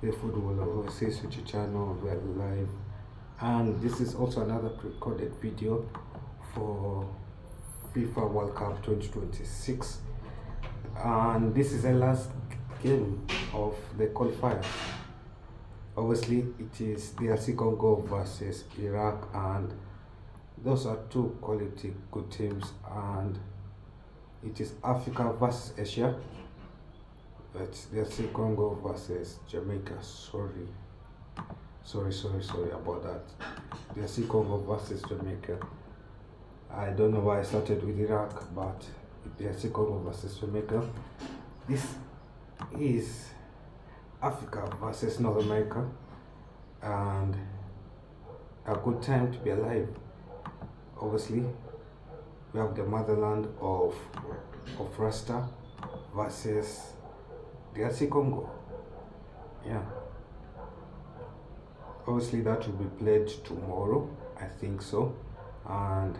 play football overseas with your channel. We are live, and this is also another pre-recorded video for FIFA World Cup 2026, and this is the last game of the qualifiers. Obviously it is DRC Congo versus Iraq, and those are two quality good teams, and it is Africa versus Asia. It's DRC Congo versus Jamaica. Sorry about that. DRC Congo versus Jamaica. I don't know why I started with Iraq, but DRC Congo versus Jamaica. This is Africa versus North America, and a good time to be alive. Obviously, we have the motherland of Rasta versus DRC Congo. Yeah. Obviously, that will be played tomorrow, I think so. And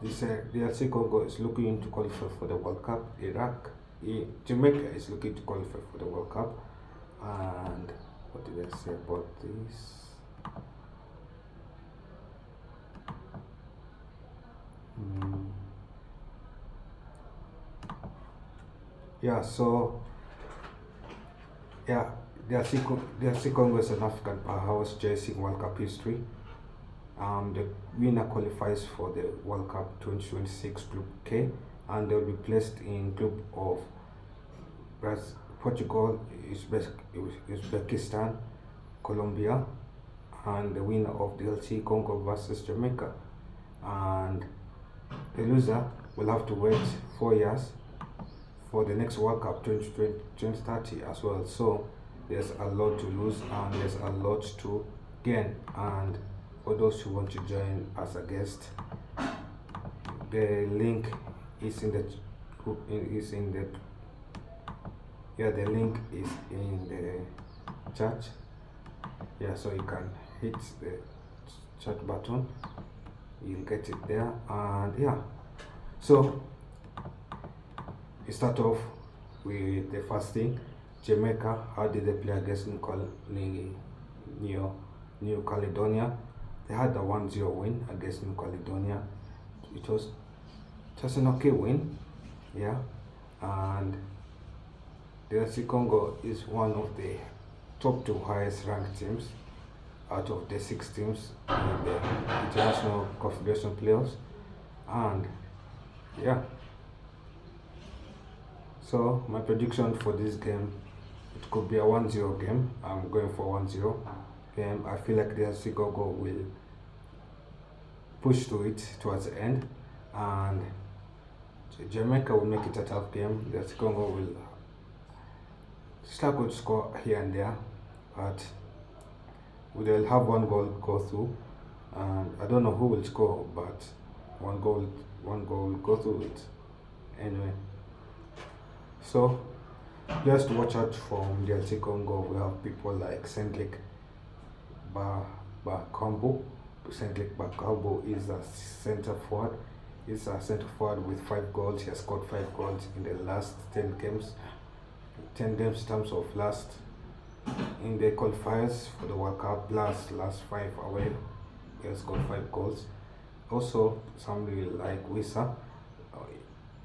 this DRC Congo is looking to qualify for the World Cup. Jamaica is looking to qualify for the World Cup. And what did I say about this? Yeah, so yeah, DRC Congo is an African powerhouse chasing World Cup history. The winner qualifies for the World Cup 2026 Group K, and they will be placed in group of Portugal, Uzbekistan, Colombia, and the winner of DRC Congo versus Jamaica. And the loser will have to wait 4 years for the next World Cup 2030 as well. So there's a lot to lose and there's a lot to gain. And for those who want to join as a guest, the link is in the group. The link is in the chat. Yeah, so you can hit the chat button, you'll get it there. And yeah, so we start off with the first thing. Jamaica, how did they play against New Caledonia? They had a 1-0 win against New Caledonia. It was just an okay win, yeah. And DRC Congo is one of the top 2 highest ranked teams out of the 6 teams in the international confederation playoffs. And yeah, so my prediction for this game, it could be a 1-0 game. I'm going for 1-0 game. I feel like DRC Congo will push to it towards the end, and Jamaica will make it a tough game. DRC Congo will still score here and there, but they'll have one goal go through, and I don't know who will score, but one goal will go through it anyway. So just watch out from DRC Congo. We have people like Sendlik Bakambu. Sendlik Bakambu is a center forward. He's a center forward with 5 goals. He has scored 5 goals in the last 10 games. 10 games in terms of last in the qualifiers for the World Cup. Last 5 away, he has got 5 goals. Also, somebody like Wissa.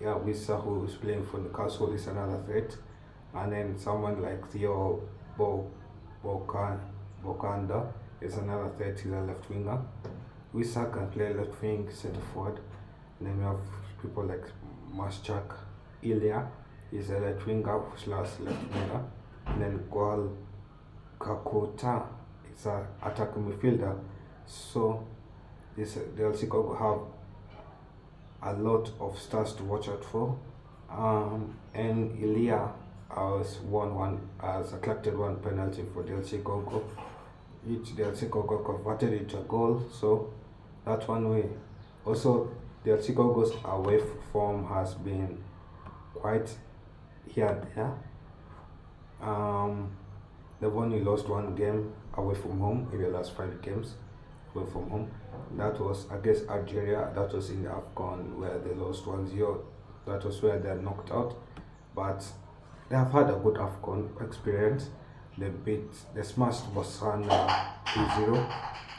Wissa, who is playing for Newcastle, is another threat. And then someone like Theo Bokanda is another threat. He's a left winger. Wissa can play left wing, center forward. And then we have people like Maschak Ilya is a right winger / left winger. And then Gwal Kakota is an attacking midfielder. So they also have a lot of stars to watch out for. And Ilya has a collected 1 penalty for DRC Congo. Each DRC Congo converted it to a goal, so that's one way. Also, DRC Congo's away form has been quite here and there. They've only lost 1 game away from home in the last 5 games away from home. That was against Algeria. That was in the Akron where they lost 1-0. That was where they are knocked out. But they have had a good Afcon experience. They smashed Botswana 2-0,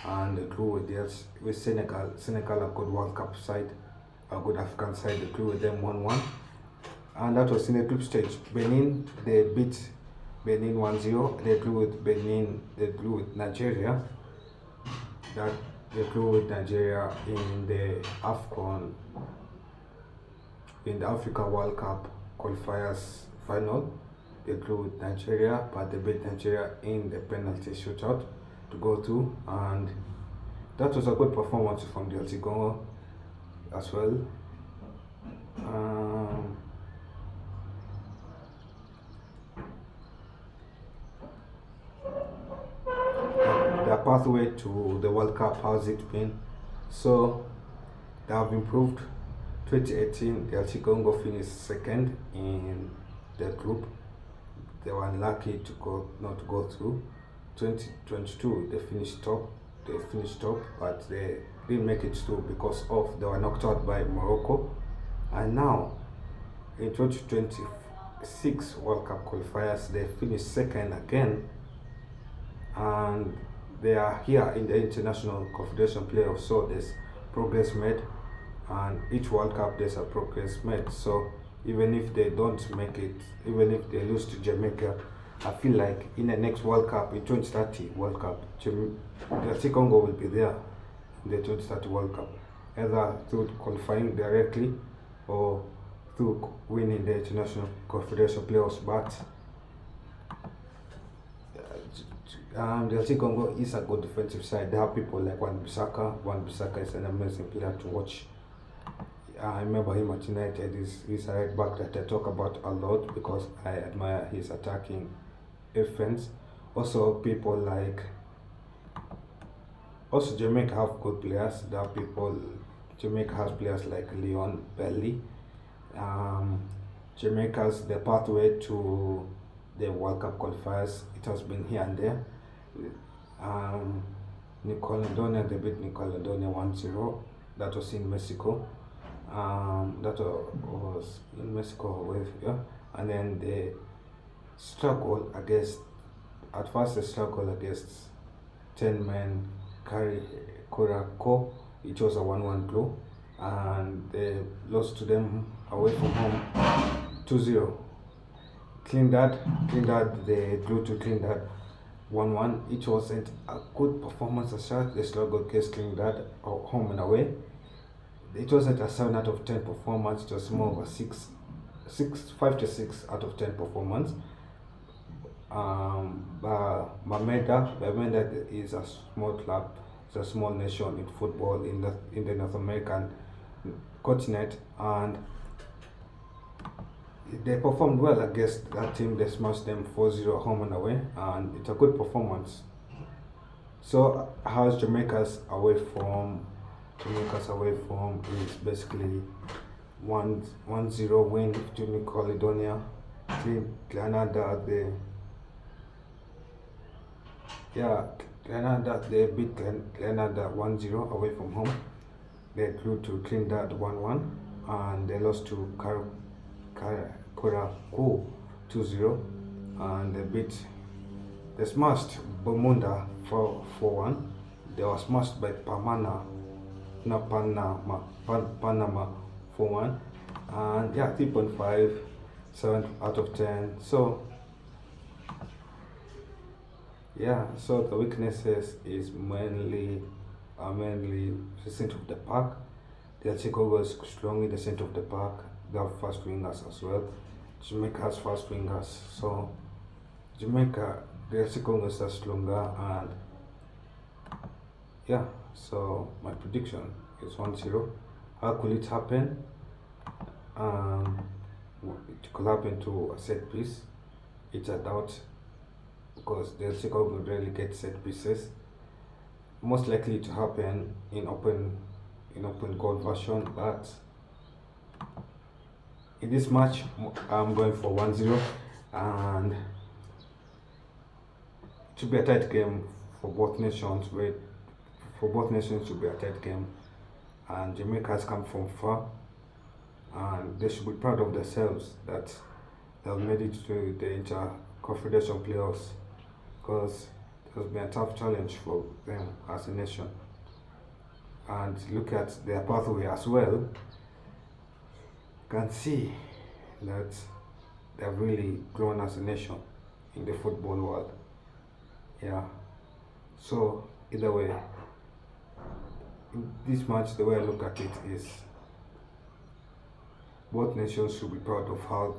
and they drew with Senegal. Senegal, a good World Cup side, a good African side. They drew with them 1-1, and that was in the group stage. Benin, they beat Benin 1-0. They drew with Benin. They drew with Nigeria. That they drew with Nigeria in the Afcon, in the Africa World Cup qualifiers final. They drew with Nigeria, but they beat Nigeria in the penalty shootout to go to, and that was a good performance from the Congo as well. Their pathway to the World Cup, how's it been? So they have improved. 2018, the Congo finished second in their group. They were unlucky not to go through. 2022, they finished top. But they didn't make it through because they were knocked out by Morocco. And now, in 2026 World Cup qualifiers, they finished second again, and they are here in the International Confederation playoffs. So there's progress made, and each World Cup there's a progress made. So even if they don't make it, even if they lose to Jamaica, I feel like in the next World Cup, in 2030 World Cup, the Congo will be there in the 2030 World Cup, either through qualifying directly or through winning the International Confederation playoffs. But the Congo is a good defensive side. They have people like Wan Bissaka. Wan Bissaka is an amazing player to watch. I remember him at United. He's a right back that I talk about a lot because I admire his attacking offense. Also, people like Jamaica have good players. Jamaica has players like Leon Bailey. Jamaica's the pathway to the World Cup qualifiers. It has been here and there. Nicoladonia, they beat Nicoladonia 1-0. That was in Mexico. That was in Mexico, and then they struggled against 10 men Curacao. It was a 1-1 draw, and they lost to them away from home 2-0. Trinidad, they drew to Trinidad 1-1. It wasn't a good performance as such. They struggled against Trinidad home and away. It wasn't a 7 out of 10 performance. It was more of a 5 to 6 out of 10 performance. Bamenda is a small club. It's a small nation in football in the North American continent, and they performed well against that team. They smashed them 4-0 home and away, and it's a good performance. So how's Jamaica's away form? Jamaica's away form is basically 1-0 win to New Caledonia. Grenada, they beat Grenada 1-0 away from home. They drew to Trinidad 1-1, and they lost to Curacao 2-0, and they smashed Bermuda 4-1. They were smashed by Panama 4-1, and 3.5, 7 out of 10. So so the weaknesses is mainly the center of the park. The Congo is strong in the center of the park. They have fast wingers as well. Jamaica has fast wingers. So Jamaica, the Congo is stronger, and so my prediction is 1-0. How could it happen? It could happen to a set piece. It's a doubt, because the Congo would rarely get set pieces. Most likely to happen in open goal version, but in this match I'm going for 1-0, and it should be a tight game for both nations. Should be a tight game, and Jamaica has come from far, and they should be proud of themselves that that made it to the inter-confederation playoffs, because it has been a tough challenge for them as a nation. And look at their pathway as well. You can see that they have really grown as a nation in the football world. Yeah. So either way, in this match, the way I look at it is both nations should be proud of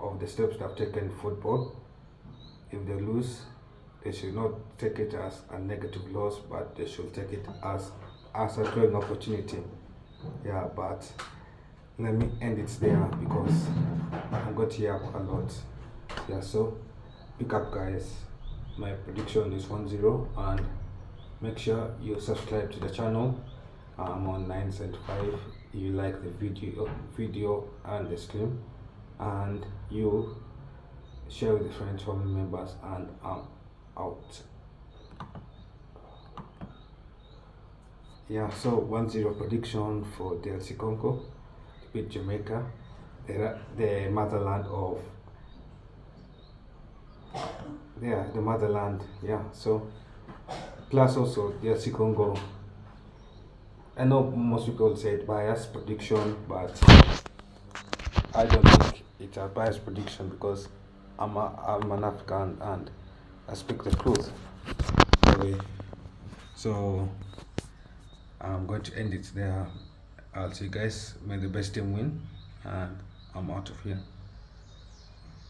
of the steps they've taken in football. If they lose, they should not take it as a negative loss, but they should take it as a growing opportunity. Yeah, but let me end it there because I got here a lot. Yeah, so pick up, guys. My prediction is 1-0, and make sure you subscribe to the channel. I'm on 975. You like the video and the stream, and you share with the friends, family members, and I'm out. Yeah, so 1-0 prediction for DLC Congo to beat Jamaica, the motherland of the motherland. Yeah, so plus also DLC Congo. I know most people say it's biased prediction, but I don't think it's a biased prediction because I'm an African and I speak the truth. Okay, so I'm going to end it there. I'll see you guys. May the best team win, and I'm out of here.